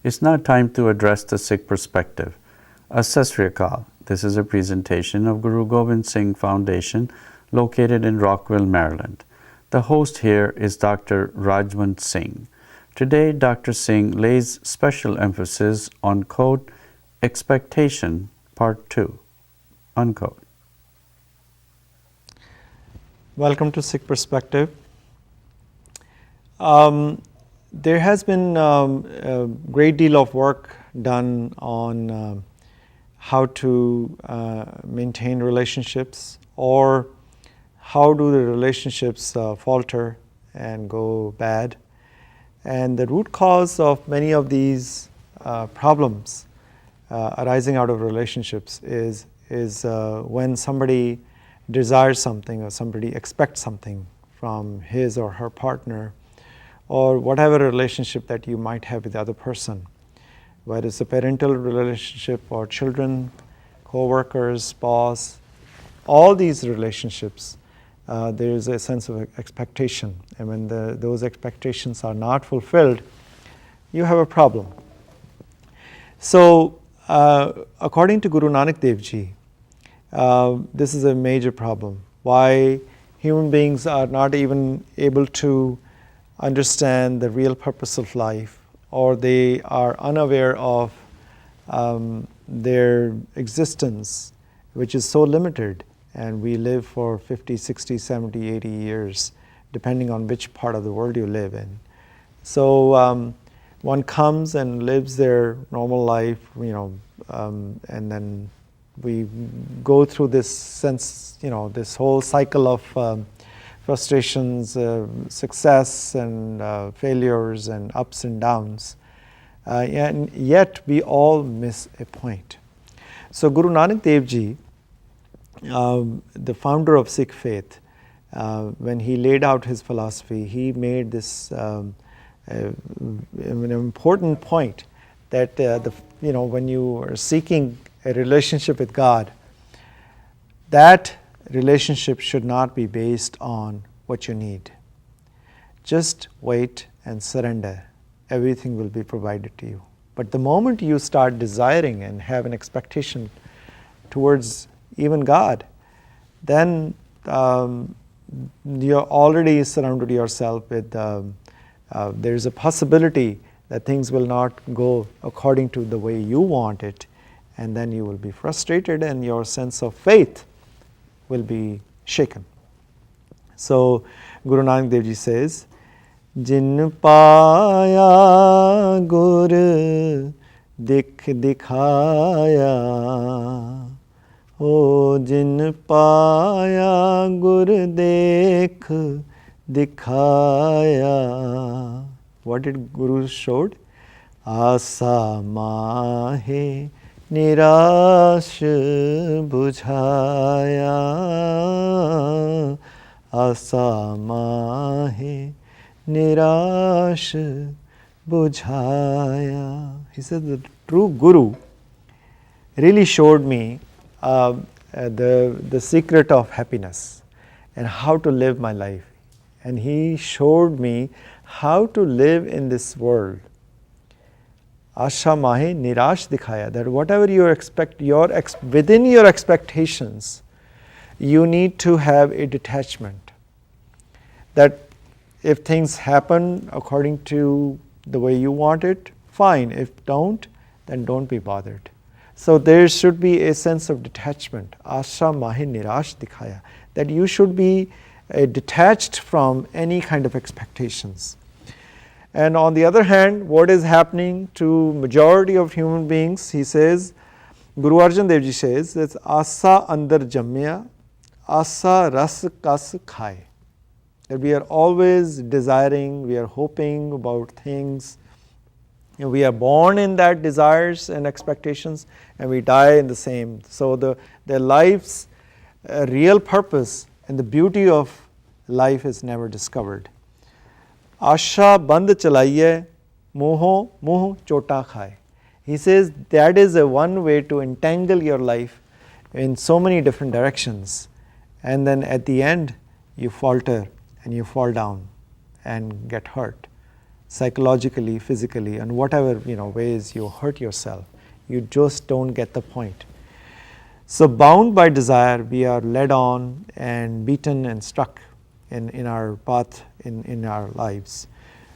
It's now time to address the Sikh perspective. Sat Sri Akal. This is a presentation of Guru Gobind Singh Foundation located in Rockville, Maryland. The host here is Dr. Rajwant Singh. Today, Dr. Singh lays special emphasis on, quote, expectation, part 2, unquote. Welcome to Sikh Perspective. There has been a great deal of work done on how to maintain relationships, or how do the relationships falter and go bad. And the root cause of many of these problems arising out of relationships is when somebody desires something or somebody expects something from his or her partner, or whatever relationship that you might have with the other person, whether it's a parental relationship or children, co-workers, spouse, all these relationships, there is a sense of expectation. And when those expectations are not fulfilled, you have a problem. So, according to Guru Nanak Dev Ji, this is a major problem. Why human beings are not even able to understand the real purpose of life, or they are unaware of their existence, which is so limited, and we live for 50, 60, 70, 80 years, depending on which part of the world you live in. So one comes and lives their normal life, and then we go through this sense, this whole cycle of frustrations, success and failures and ups and downs, and yet we all miss a point. So Guru Nanak Dev Ji, the founder of Sikh faith, when he laid out his philosophy, he made this an important point that when you are seeking a relationship with God, that relationship should not be based on what you need. Just wait and surrender. Everything will be provided to you. But the moment you start desiring and have an expectation towards even God, then you're already surrounded yourself with, there's a possibility that things will not go according to the way you want it, and then you will be frustrated and your sense of faith will be shaken. So Guru Nanak Dev Ji says, Jin paya gur dikh dikhaya, O jin paya gur dekh dikhaya. What did Guru showed? Asa mahe निराश बुझाया, आसा माहे निराश बुझाया. He said the true Guru really showed me the secret of happiness and how to live my life. And he showed me how to live in this world. Asha mahe nirash dikhaya, that whatever you expect, within your expectations, you need to have a detachment. That if things happen according to the way you want it, fine. If don't, then don't be bothered. So there should be a sense of detachment. Asha mahe nirash dikhaya, that you should be detached from any kind of expectations. And on the other hand, what is happening to majority of human beings, he says, Guru Arjan Dev Ji says, it's asa andar jammya, asa ras kas khai. That we are always desiring, we are hoping about things, and we are born in that desires and expectations, and we die in the same. So their life's real purpose and the beauty of life is never discovered. Asha band chalaiye, moho moh chota khai. He says that is a one way to entangle your life in so many different directions, and then at the end you falter and you fall down and get hurt. psychologically, physically, and whatever ways you hurt yourself. You just don't get the point. So bound by desire, we are led on and beaten and struck in our path in our lives.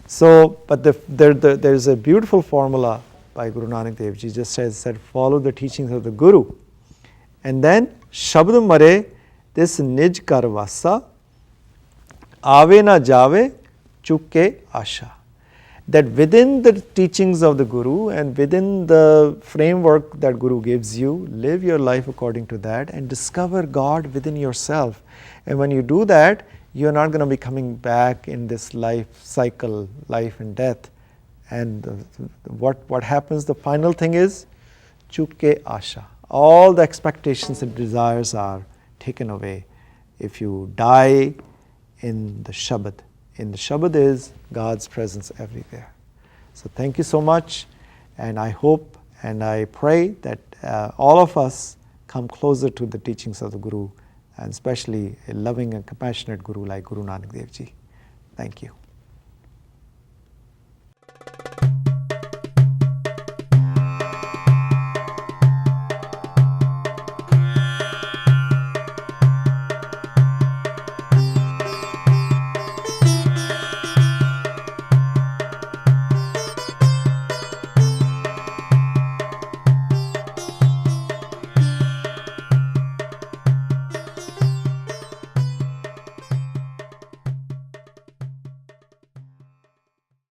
So, but there's a beautiful formula by Guru Nanak Dev Ji. Just said, follow the teachings of the Guru, and then Shabd mare this nij karvasa, ave na jave chukke asha. That within the teachings of the Guru and within the framework that Guru gives you, live your life according to that and discover God within yourself. And when you do that, you're not going to be coming back in this life cycle, life and death. And what happens, the final thing is, chukke asha. All the expectations and desires are taken away if you die in the Shabad. In the Shabad is God's presence everywhere. So thank you so much, and I hope and I pray that all of us come closer to the teachings of the Guru, and especially a loving and compassionate Guru like Guru Nanak Dev Ji. Thank you.